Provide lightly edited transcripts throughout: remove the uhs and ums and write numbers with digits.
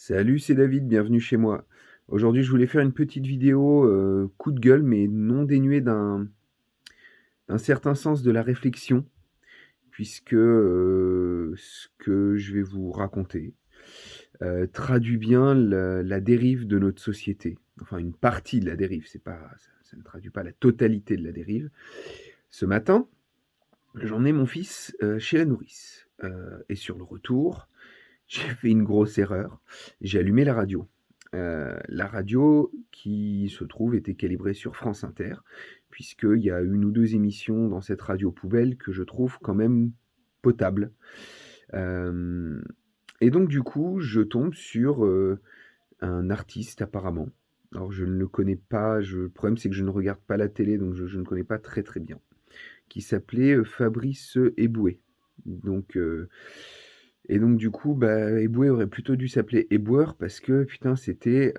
Salut, c'est David, bienvenue chez moi. Aujourd'hui, je voulais faire une petite vidéo coup de gueule, mais non dénuée d'un certain sens de la réflexion, puisque ce que je vais vous raconter traduit bien la dérive de notre société. Enfin, une partie de la dérive, c'est pas, ça ne traduit pas la totalité de la dérive. Ce matin, j'emmenais mon fils chez la nourrice. Et sur le retour, j'ai fait une grosse erreur. J'ai allumé la radio. La radio qui se trouve était calibrée sur France Inter, puisqu'il y a une ou 2 émissions dans cette radio poubelle que je trouve quand même potables. Hem et donc du coup, je tombe sur, un artiste apparemment. Alors je ne le connais pas, le problème c'est que je ne regarde pas la télé, donc je ne connais pas très, très bien. Qui s'appelait, Fabrice Eboué. Donc et donc du coup, bah, Eboué aurait plutôt dû s'appeler Éboueur parce que putain c'était,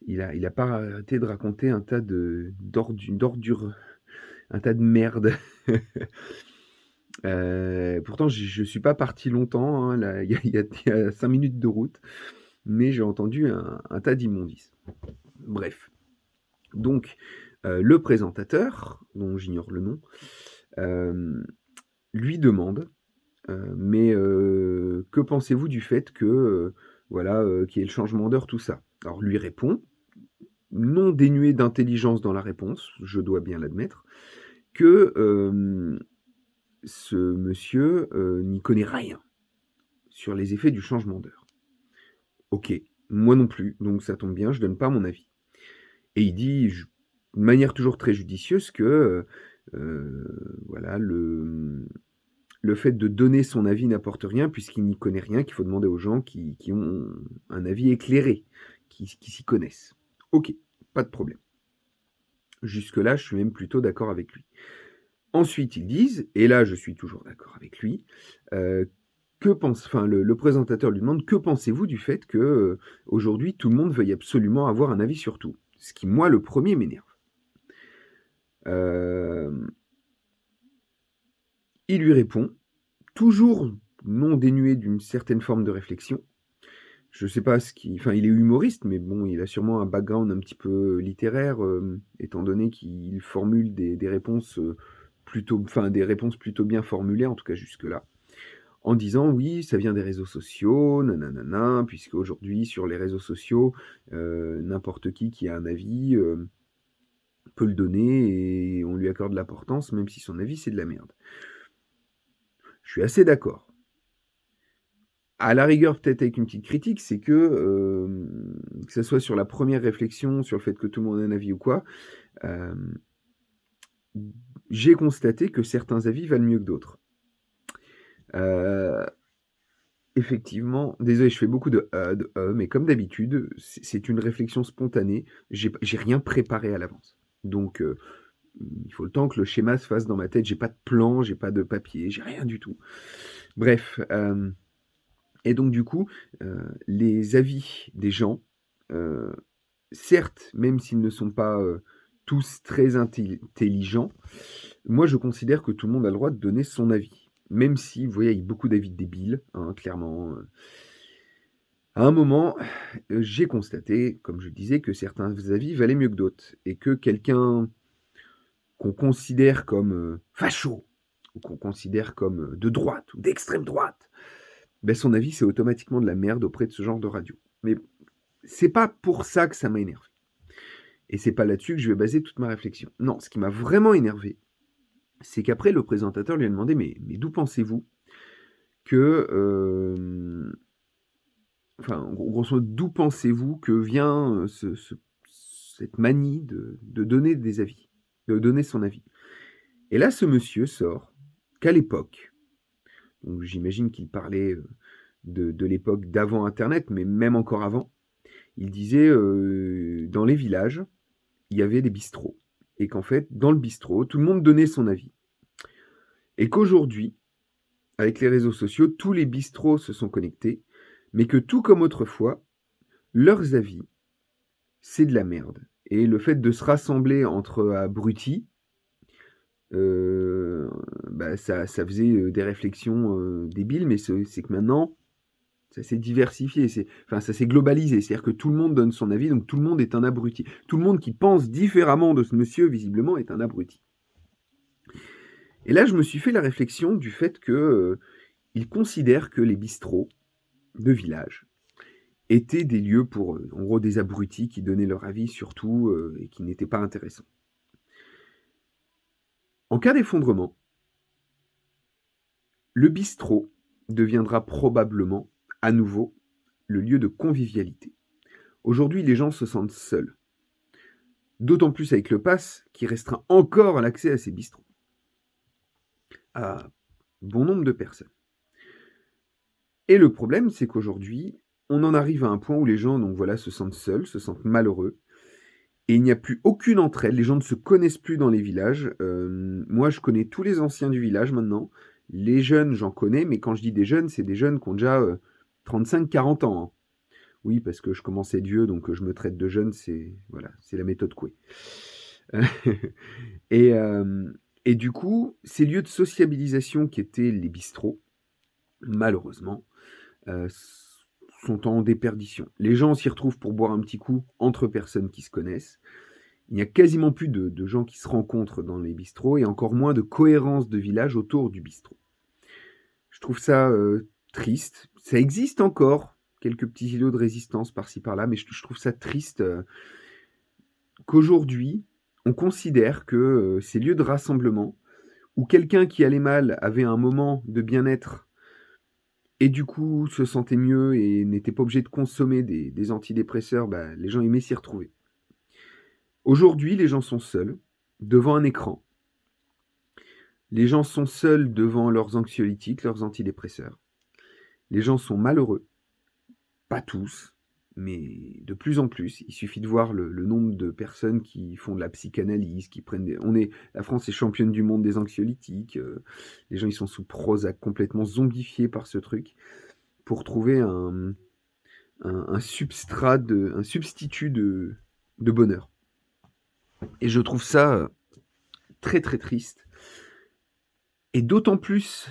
il a pas arrêté de raconter un tas d'ordures, un tas de merde. Pourtant je suis pas parti longtemps, hein, là, il y a 5 minutes de route, mais j'ai entendu un tas d'immondices. Bref, donc le présentateur, dont j'ignore le nom, hem, lui demande mais que pensez-vous du fait que, voilà, qu'il y ait le changement d'heure, tout ça? Alors lui répond, non dénué d'intelligence dans la réponse, je dois bien l'admettre, que, ce monsieur, n'y connaît rien sur les effets du changement d'heure. OK, moi non plus, donc ça tombe bien, je donne pas mon avis et il dit de manière toujours très judicieuse que, voilà, le fait de donner son avis n'apporte rien puisqu'il n'y connaît rien, qu'il faut demander aux gens qui ont un avis éclairé, qui s'y connaissent. OK, pas de problème. Jusque-là, je suis même plutôt d'accord avec lui. Ensuite, ils disent, et là je suis toujours d'accord avec lui, heu, le présentateur lui demande: «Que pensez-vous du fait que, aujourd'hui tout le monde veuille absolument avoir un avis sur tout?» Ce qui moi le premier m'énerve. Hem, il lui répond, toujours non dénué d'une certaine forme de réflexion. Je sais pas ce qui enfin, il est humoriste, mais bon, il a sûrement un background un petit peu littéraire, étant donné qu'il formule des réponses, des réponses plutôt bien formulées, en tout cas jusque-là, en disant: «Oui, ça vient des réseaux sociaux, nin puisque aujourd'hui sur les réseaux sociaux, n'importe qui a un avis, peut le donner et on lui accorde l'importance même si son avis, c'est de la merde». Je suis assez d'accord. À la rigueur, peut-être avec une petite critique, c'est que ça soit sur la première réflexion, sur le fait que tout le monde a un avis ou quoi, hem, j'ai constaté que certains avis valent mieux que d'autres. Heu, Effectivement, désolé, je fais beaucoup mais comme d'habitude, c'est une réflexion spontanée, j'ai rien préparé à l'avance. Donc il faut le temps que le schéma se fasse dans ma tête, j'ai pas de plan, j'ai pas de papier, j'ai rien du tout. Bref, et donc du coup, les avis des gens, heu, certes, même s'ils ne sont pas, tous très intelligents, moi je considère que tout le monde a le droit de donner son avis. Même si, vous voyez, il y a beaucoup d'avis débiles, hein, clairement, À un moment, j'ai constaté, comme je le disais, que certains avis valaient mieux que d'autres et que quelqu'un qu'on considère comme, facho ou qu'on considère comme, de droite ou d'extrême droite, beh, son avis, c'est automatiquement de la merde auprès de ce genre de radio. Mais c'est pas pour ça que ça m'a énervé et c'est pas là-dessus que je vais baser toute ma réflexion. Non, ce qui m'a vraiment énervé, c'est qu'après le présentateur lui a demandé: «Mais d'où pensez-vous que, enfin, grosso modo, d'où pensez-vous que vient, cette manie de donner des avis, de donner son avis?» Et là, ce monsieur sort qu'à l'époque, donc j'imagine qu'il parlait, de l'époque d'avant internet, mais même encore avant, il disait, dans les villages, il y avait des bistrots et qu'en fait, dans le bistrot, tout le monde donnait son avis et qu'aujourd'hui, avec les réseaux sociaux, tous les bistrots se sont connectés, mais que tout comme autrefois, leurs avis, c'est de la merde et le fait de se rassembler entre abrutis, heu, bah, ça faisait, des réflexions, débiles, mais c'est que maintenant, Ça s'est diversifié, ça s'est globalisé. C'est-à-dire que tout le monde donne son avis, donc tout le monde est un abruti. Tout le monde qui pense différemment de ce monsieur, visiblement, est un abruti. Et là, je me suis fait la réflexion du fait que, il considère que les bistrots de village étaient des lieux pour, en gros, des abrutis qui donnaient leur avis sur tout, et qui n'étaient pas intéressants. En cas d'effondrement, le bistrot deviendra probablement, à nouveau, le lieu de convivialité. Aujourd'hui, les gens se sentent seuls. D'autant plus avec le pass qui restreint encore l'accès à ces bistrots à bon nombre de personnes. Et le problème, c'est qu'aujourd'hui, on en arrive à un point où les gens donc voilà, se sentent seuls, se sentent malheureux, et il n'y a plus aucune entraide. Les gens ne se connaissent plus dans les villages. Moi, je connais tous les anciens du village maintenant. Les jeunes, j'en connais, mais quand je dis des jeunes, c'est des jeunes qui ont déjà 35-40 ans. Hein. Oui, parce que je commence à être vieux, donc je me traite de jeune, c'est voilà, c'est la méthode Coué. et, et du coup, ces lieux de sociabilisation qui étaient les bistrots, malheureusement, sont en déperdition. Les gens s'y retrouvent pour boire un petit coup entre personnes qui se connaissent. Il n'y a quasiment plus de gens qui se rencontrent dans les bistrots et encore moins de cohérence de village autour du bistrot. Je trouve ça triste. Ça existe encore, quelques petits îlots de résistance par-ci par-là, mais je trouve ça triste qu'aujourd'hui, on considère que ces lieux de rassemblement, où quelqu'un qui allait mal avait un moment de bien-être et du coup se sentait mieux et n'était pas obligé de consommer des antidépresseurs, bah, les gens aimaient s'y retrouver. Aujourd'hui, les gens sont seuls, devant un écran. Les gens sont seuls devant leurs anxiolytiques, leurs antidépresseurs. Les gens sont malheureux. Pas tous, mais de plus en plus. Il suffit de voir le nombre de personnes qui font de la psychanalyse, qui prennent la France est championne du monde des anxiolytiques. Les gens, ils sont sous Prozac, complètement zombifiés par ce truc, pour trouver un substitut de bonheur. Et je trouve ça très très triste. Et d'autant plus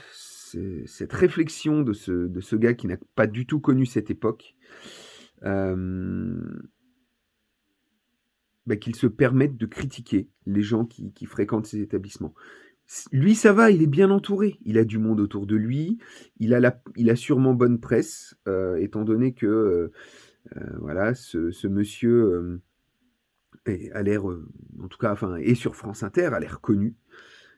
cette réflexion de ce gars qui n'a pas du tout connu cette époque, qu'il se permette de critiquer les gens qui fréquentent ces établissements. Lui, ça va, il est bien entouré. Il a du monde autour de lui. Il a sûrement bonne presse, étant donné que voilà, ce monsieur a l'air, en tout cas, enfin, est sur France Inter, a l'air connu.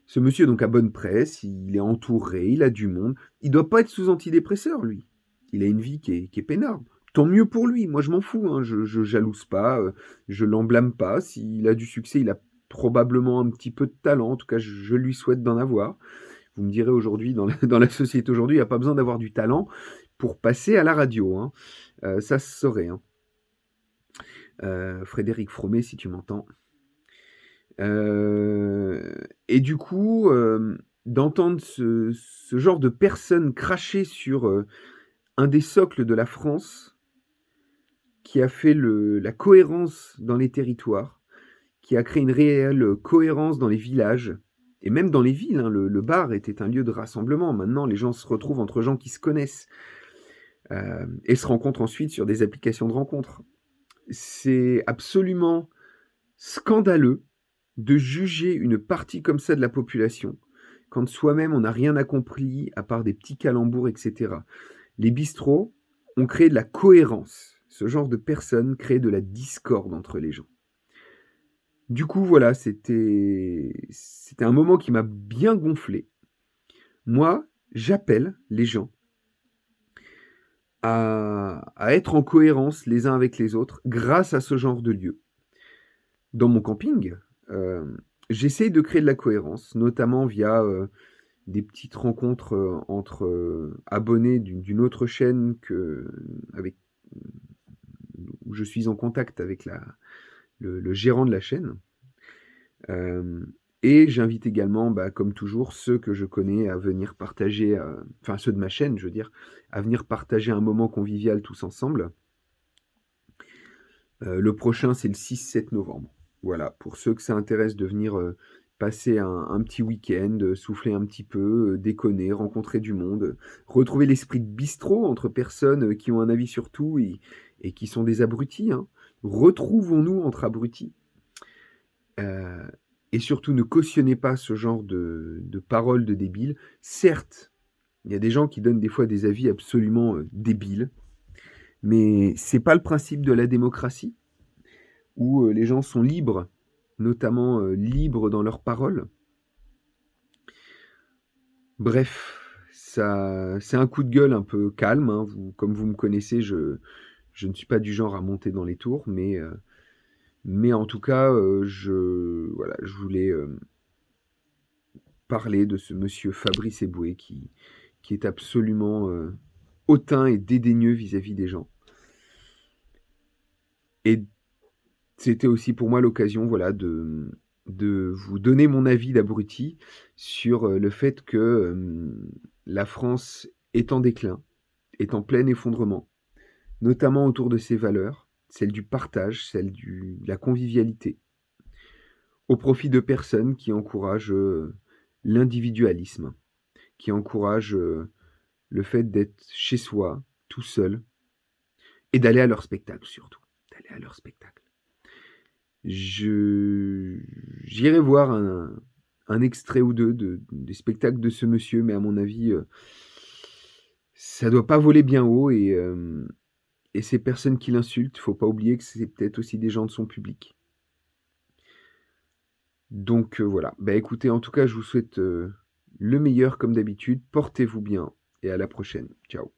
Ce monsieur donc a bonne presse, il est entouré, il a du monde. Il doit pas être sous antidépresseur, lui. Il a une vie qui est peinarde. Tant mieux pour lui, moi je m'en fous, hein. Je jalouse pas, je l'en blâme pas. S'il a du succès, il a probablement un petit peu de talent, en tout cas je lui souhaite d'en avoir. Vous me direz aujourd'hui, dans la société aujourd'hui, il n'y a pas besoin d'avoir du talent pour passer à la radio. Hein. Ça se saurait. Hein. Frédéric Fromet, si tu m'entends. Et du coup, d'entendre ce genre de personnes cracher sur un des socles de la France, qui a fait la cohérence dans les territoires, qui a créé une réelle cohérence dans les villages, et même dans les villes. Hein, le bar était un lieu de rassemblement. Maintenant, les gens se retrouvent entre gens qui se connaissent et se rencontrent ensuite sur des applications de rencontres. C'est absolument scandaleux de juger une partie comme ça de la population, quand soi-même on n'a rien accompli à part des petits calembours, etc. Les bistrots ont créé de la cohérence. Ce genre de personnes crée de la discorde entre les gens. Du coup, voilà, c'était un moment qui m'a bien gonflé. Moi, j'appelle les gens à être en cohérence les uns avec les autres grâce à ce genre de lieu. Dans mon camping, j'essaye de créer de la cohérence, notamment via des petites rencontres entre abonnés d'une autre chaîne où je suis en contact avec le gérant de la chaîne. Et j'invite également, comme toujours, ceux que je connais à venir partager, enfin ceux de ma chaîne, je veux dire, à venir partager un moment convivial tous ensemble. Le prochain, c'est le 6-7 novembre. Voilà, pour ceux que ça intéresse de venir passer un petit week-end, souffler un petit peu, déconner, rencontrer du monde, retrouver l'esprit de bistrot entre personnes, qui ont un avis sur tout et qui sont des abrutis, hein. Retrouvons-nous entre abrutis, heu et surtout ne cautionnez pas ce genre de paroles de débiles. Certes, il y a des gens qui donnent des fois des avis absolument, débiles, mais c'est pas le principe de la démocratie où, les gens sont libres, notamment, libres dans leurs paroles. Bref, ça c'est un coup de gueule un peu calme, hein. Comme vous me connaissez, je ne suis pas du genre à monter dans les tours, mais en tout cas, voilà, je voulais, parler de ce monsieur Fabrice Eboué qui est absolument, hautain et dédaigneux vis-à-vis des gens et c'était aussi pour moi l'occasion, voilà, de vous donner mon avis d'abruti sur, le fait que, la France est en déclin, est en plein effondrement, notamment autour de ses valeurs, celle du partage, celle de la convivialité, au profit de personnes qui encouragent, l'individualisme, qui encouragent, le fait d'être chez soi, tout seul et d'aller à leur spectacle surtout, d'aller à leur spectacle. Je J'irai voir un extrait ou 2 des spectacles de ce monsieur, mais à mon avis, ça doit pas voler bien haut et ces personnes qui l'insultent, faut pas oublier que c'est peut-être aussi des gens de son public. Donc voilà. Bah, écoutez, en tout cas, je vous souhaite, le meilleur comme d'habitude. Portez-vous bien et à la prochaine. Ciao.